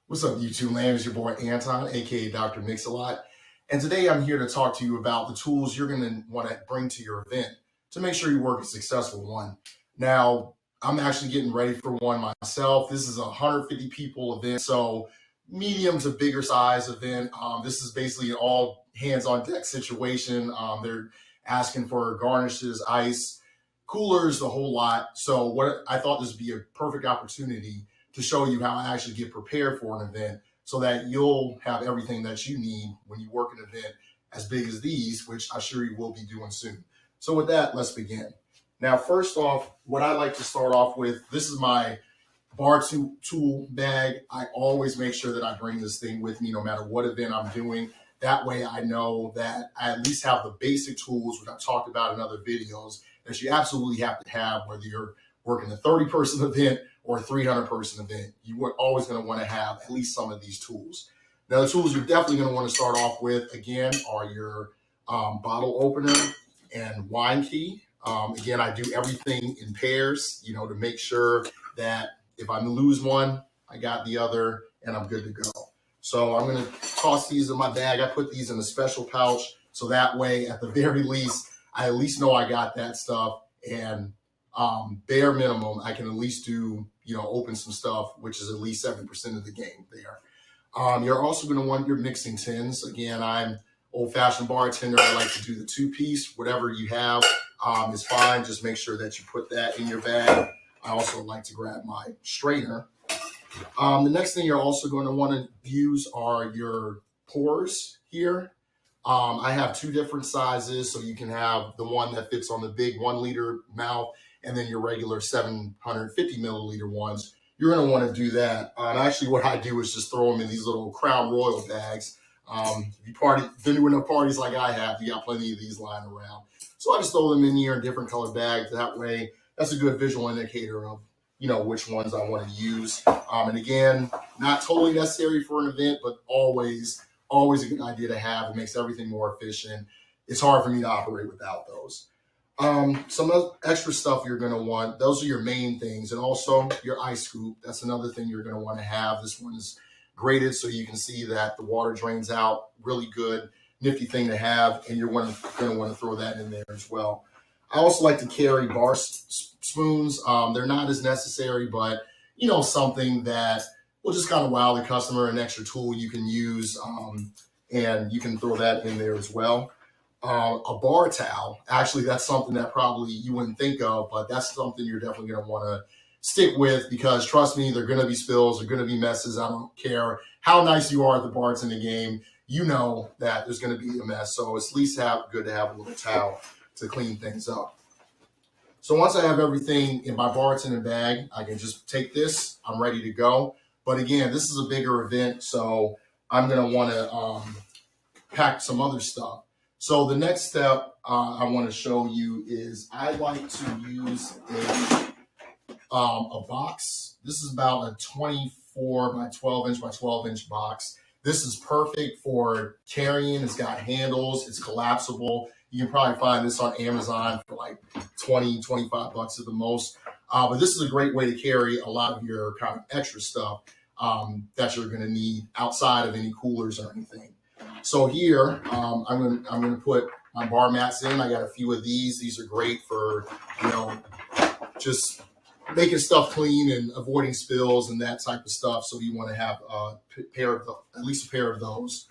What's up, YouTube land? It's your boy Anton, aka Dr. Mix-a-Lot. And today I'm here to talk to you about the tools you're going to want to bring to your event to make sure you work a successful one. Now, I'm actually getting ready for one myself. This is a 150 people event, so medium to bigger size event. This is basically an all hands on deck situation. They're asking for garnishes, ice, coolers, the whole lot. So what I thought this would be a perfect opportunity to show you how I actually get prepared for an event so that you'll have everything that you need when you work an event as big as these, which I'm sure you will be doing soon. So with that, let's begin. Now, first off, what I like to start off with, this is my bar tool bag. I always make sure that I bring this thing with me no matter what event I'm doing. That way I know that I at least have the basic tools, which I've talked about in other videos, that you absolutely have to have, whether you're working a 30-person event or a 300-person event. You are always going to want to have at least some of these tools. Now, the tools you're definitely going to want to start off with, again, are your bottle opener and wine key. Again, I do everything in pairs, to make sure that if I lose one, I got the other and I'm good to go. So I'm going to toss these in my bag. I put these in a special pouch so that way, at the very least, I at least know I got that stuff, and bare minimum, I can at least do, open some stuff, which is at least 7% of the game there. You're also going to want your mixing tins. Again, I'm old-fashioned bartender. I like to do the two-piece. Whatever you have is fine. Just make sure that you put that in your bag. I also like to grab my strainer. The next thing you're also going to want to use are your pours here. I have two different sizes, so you can have the one that fits on the big 1 liter mouth and then your regular 750 milliliter ones. You're going to want to do that. And actually what I do is just throw them in these little Crown Royal bags. If you've been to enough parties like I have, you got plenty of these lying around. So I just throw them in here in different colored bags. That way, that's a good visual indicator of, which ones I want to use. And again, not totally necessary for an event, but always a good idea to have. It makes everything more efficient. It's hard for me to operate without those. Some extra stuff you're going to want, those are your main things. And also your ice scoop. That's another thing you're going to want to have. This one is graded so you can see that the water drains out. Really good, nifty thing to have. And you're going to want to throw that in there as well. I also like to carry bar spoons. They're not as necessary, but something that will just kind of wow the customer, an extra tool you can use, and you can throw that in there as well. A bar towel, actually, that's something that probably you wouldn't think of, but that's something you're definitely going to want to stick with, because trust me, there are going to be spills, there are going to be messes. I don't care how nice you are at the bartending game, you know that there's going to be a mess. So it's at least good to have a little towel to clean things up. So once I have everything in my bartending bag, I can just take this, I'm ready to go. But again, this is a bigger event, so I'm going to want to pack some other stuff. So the next step I want to show you is I like to use a box. This is about a 24 by 12 inch by 12 inch box. This is perfect for carrying. It's got handles. It's collapsible. You can probably find this on Amazon for like 20, 25 bucks at the most. But this is a great way to carry a lot of your kind of extra stuff that you're going to need outside of any coolers or anything. So here, I'm going to put my bar mats in. I got a few of these. These are great for, just making stuff clean and avoiding spills and that type of stuff. So you want to have at least a pair of those.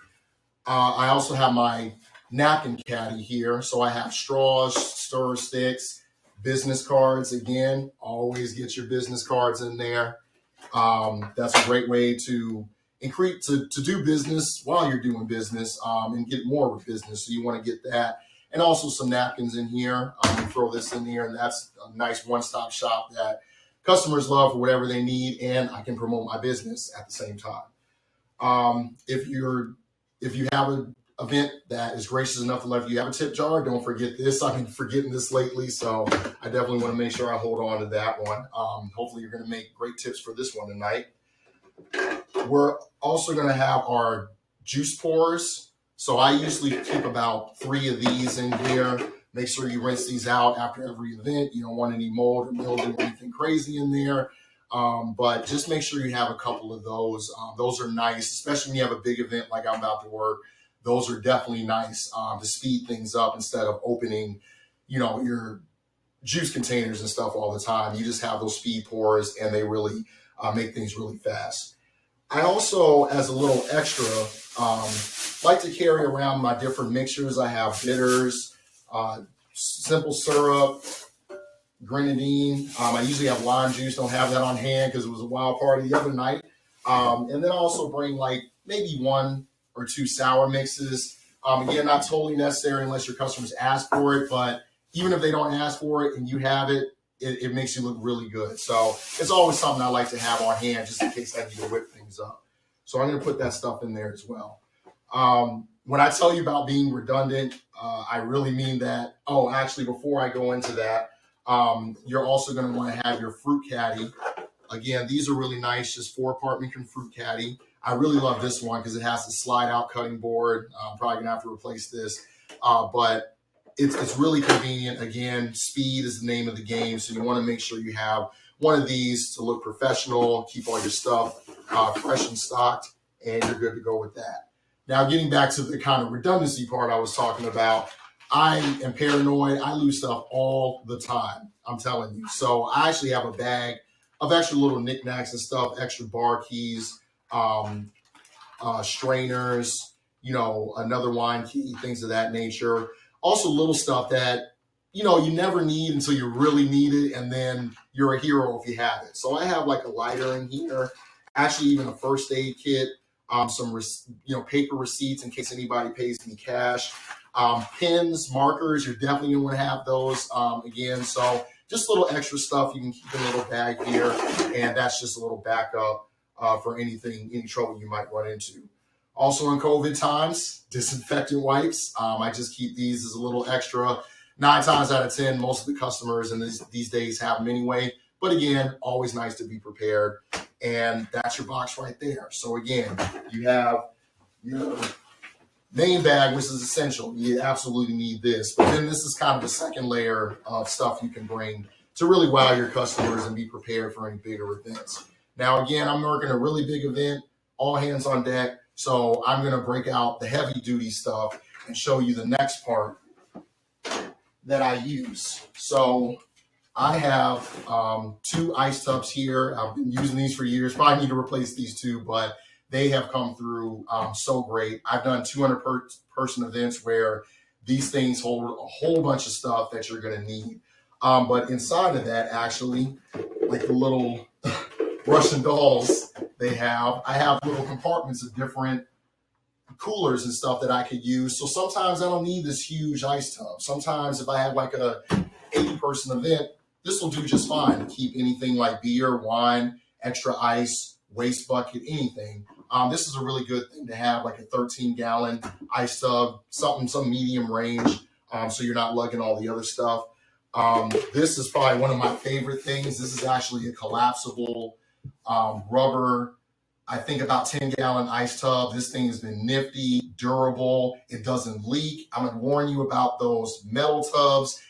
I also have my napkin caddy here. So I have straws, stir sticks, business cards. Again, always get your business cards in there. That's a great way to do business while you're doing business and get more with business. So you want to get that. And also some napkins in here. Throw this in here, and that's a nice one-stop shop that customers love for whatever they need, and I can promote my business at the same time. If you have an event that is gracious enough to let you have a tip jar, don't forget this. I've been forgetting this lately, so I definitely want to make sure I hold on to that one. Hopefully you're going to make great tips for this one tonight. We're also going to have our juice pours. So I usually keep about 3 of these in here. Make sure you rinse these out after every event. You don't want any mold or mildew or anything crazy in there. But just make sure you have a couple of those. Those are nice, especially when you have a big event like I'm about to work. Those are definitely nice to speed things up instead of opening, your juice containers and stuff all the time. You just have those speed pours and they really make things really fast. I also, as a little extra, like to carry around my different mixtures. I have bitters, simple syrup, grenadine. I usually have lime juice, don't have that on hand because it was a wild party the other night. And then I also bring like maybe 1 or 2 sour mixes. Again, not totally necessary unless your customers ask for it, but even if they don't ask for it and you have it, it makes you look really good. So it's always something I like to have on hand just in case I need to whip things up. So I'm going to put that stuff in there as well. When I tell you about being redundant, I really mean that. Oh, actually, before I go into that, you're also going to want to have your fruit caddy. Again, these are really nice, just 4-part fruit caddy. I really love this one because it has the slide out cutting board. I'm probably going to have to replace this, but it's really convenient. Again, speed is the name of the game. So you want to make sure you have one of these to look professional, keep all your stuff fresh and stocked, and you're good to go with that. Now, getting back to the kind of redundancy part I was talking about, I am paranoid. I lose stuff all the time, I'm telling you. So I actually have a bag of extra little knickknacks and stuff, extra bar keys, strainers, another wine key, things of that nature. Also little stuff that, you never need until you really need it, and then you're a hero if you have it. So I have like a lighter in here, actually even a first aid kit, some paper receipts in case anybody pays me cash, pens, markers. You're definitely gonna want to have those again. So just little extra stuff you can keep in a little bag here, and that's just a little backup for any trouble you might run into. Also in COVID times, disinfectant wipes. I just keep these as a little extra. 9 times out of 10, most of the customers in these days have them anyway. But again, always nice to be prepared. And that's your box right there. So again, you have your main bag, which is essential. You absolutely need this. But then this is kind of the second layer of stuff you can bring to really wow your customers and be prepared for any bigger events. Now, again, I'm working a really big event, all hands on deck. So I'm going to break out the heavy duty stuff and show you the next part that I use. So I have 2 ice tubs here. I've been using these for years. Probably need to replace these 2, but they have come through so great. I've done 200 person events where these things hold a whole bunch of stuff that you're going to need. But inside of that, actually, like the little Russian dolls I have little compartments of different coolers and stuff that I could use. So sometimes I don't need this huge ice tub. Sometimes if I have like a 80-person event, this will do just fine to keep anything like beer, wine, extra ice, waste bucket, anything. This is a really good thing to have, like a 13-gallon ice tub, some medium range, so you're not lugging all the other stuff. This is probably one of my favorite things. This is actually a collapsible rubber, I think about 10-gallon ice tub. This thing has been nifty, durable. It doesn't leak. I'm going to warn you about those metal tubs.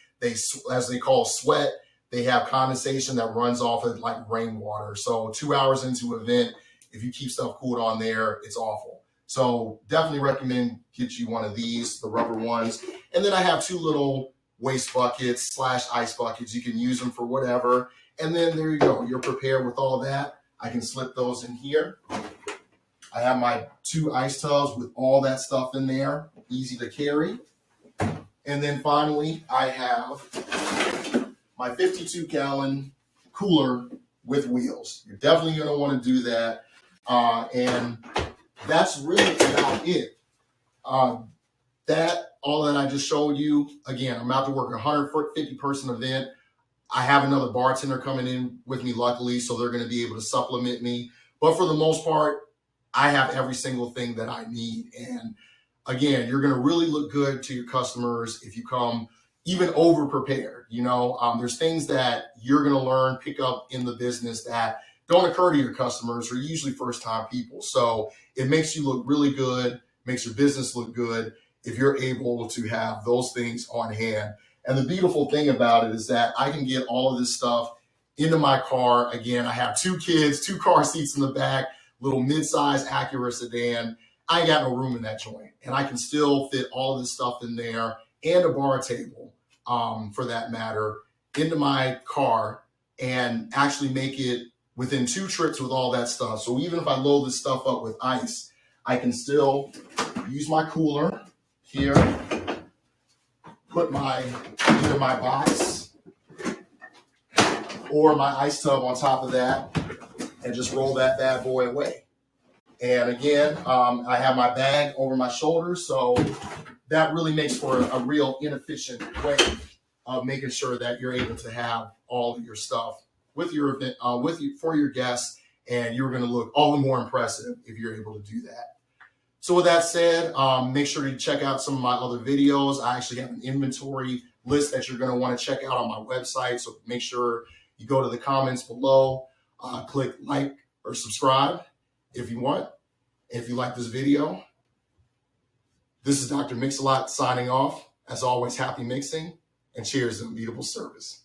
As they call sweat, they have condensation that runs off of like rainwater. So 2 hours into an event, if you keep stuff cooled on there, it's awful. So definitely recommend get you one of these, the rubber ones. And then I have 2 little waste buckets / ice buckets. You can use them for whatever. And then there you go. You're prepared with all that. I can slip those in here. I have my 2 ice tubs with all that stuff in there, easy to carry. And then finally, I have my 52-gallon cooler with wheels. You're definitely going to want to do that. And that's really about it. All that I just showed you, again, I'm about to work a 150-person event. I have another bartender coming in with me, luckily, so they're going to be able to supplement me. But for the most part, I have every single thing that I need. And again, you're going to really look good to your customers if you come even over prepared. There's things that you're going to learn, pick up in the business that don't occur to your customers or usually first-time people. So it makes you look really good, makes your business look good if you're able to have those things on hand. And the beautiful thing about it is that I can get all of this stuff into my car. Again, I have 2 kids, 2 car seats in the back, little mid-size Acura sedan. I ain't got no room in that joint. And I can still fit all of this stuff in there and a bar table, for that matter, into my car and actually make it within 2 trips with all that stuff. So even if I load this stuff up with ice, I can still use my cooler here, put either my box or my ice tub on top of that and just roll that bad boy away. And again, I have my bag over my shoulders, so that really makes for a real inefficient way of making sure that you're able to have all of your stuff with your event, for your guests, and you're going to look all the more impressive if you're able to do that. So with that said, make sure to check out some of my other videos. I actually have an inventory list that you're going to want to check out on my website. So make sure you go to the comments below, click like or subscribe if you want. If you like this video, this is Dr. Mix-a-Lot signing off. As always, happy mixing and cheers to unbeatable service.